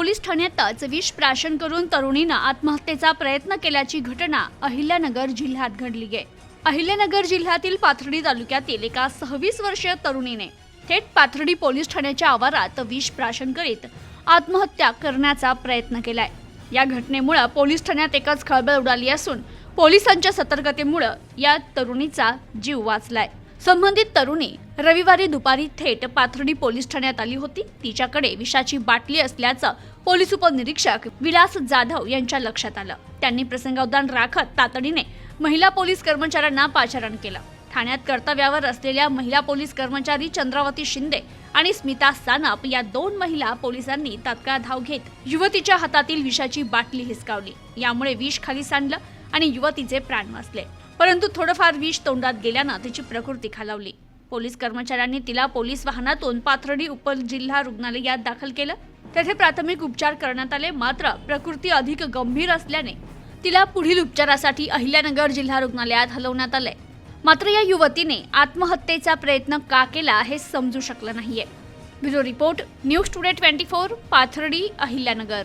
Police ठाण्यातच विष प्राशन करून तरुणीनं आत्महत्येचा प्रयत्न केल्याची घटना अहिल्यानगर जिल्ह्यात घडली आहे। अहिल्यानगर जिल्ह्यातील पाथर्डी तालुक्यातील एका 26 वर्षीय तरुणीने थेट पाथर्डी पोलीस ठाण्याच्या आवारात विष प्राशन करीत आत्महत्या करण्याचा प्रयत्न केलाय। या घटनेमुळे पोलीस ठाण्यात एकच खळबळ उडाली असून पोलिसांच्या सतर्कतेमुळे या तरुणीचा जीव वाचलाय। संबंधित तरुणी रविवारी दुपारी थेट पाथर्डी पोलीस ठाण्यात आली होती। तिच्याकडे विषाची बाटली असल्याचं पोलीस उपनिरीक्षक विलास जाधव यांच्या लक्षात आलं। त्यांनी प्रसंगावधान राखत तातडीने महिला पोलीस कर्मचाऱ्यांना पाचारण केलं। ठाण्यात कर्तव्यावर असलेल्या महिला पोलीस कर्मचारी चंद्रावती शिंदे आणि स्मिता सानप या 2 महिला पोलिसांनी तात्काळ धाव घेत युवतीच्या हातातील विषाची बाटली हिसकावली। यामुळे विष खाली सांडलं आणि युवतीचे प्राण वाचले, परंतु थोडंफार विष तोंडात गेल्यानं तिची प्रकृती खालावली। पोलीस कर्मचाऱ्यांनी तिला पोलीस वाहनातून पाथर्डी उपजिल्हा रुग्णालयात दाखल केलं। तेथे प्राथमिक उपचार करण्यात आले, मात्र प्रकृती अधिक गंभीर असल्याने तिला पुढील उपचारासाठी अहिल्यानगर जिल्हा रुग्णालयात हलवण्यात आले। मात्र या युवतीने आत्महत्येचा प्रयत्न का केला हे समजू शकलं नाहीये। Bureau report, news today 24, Pathardi, Ahilyanagar.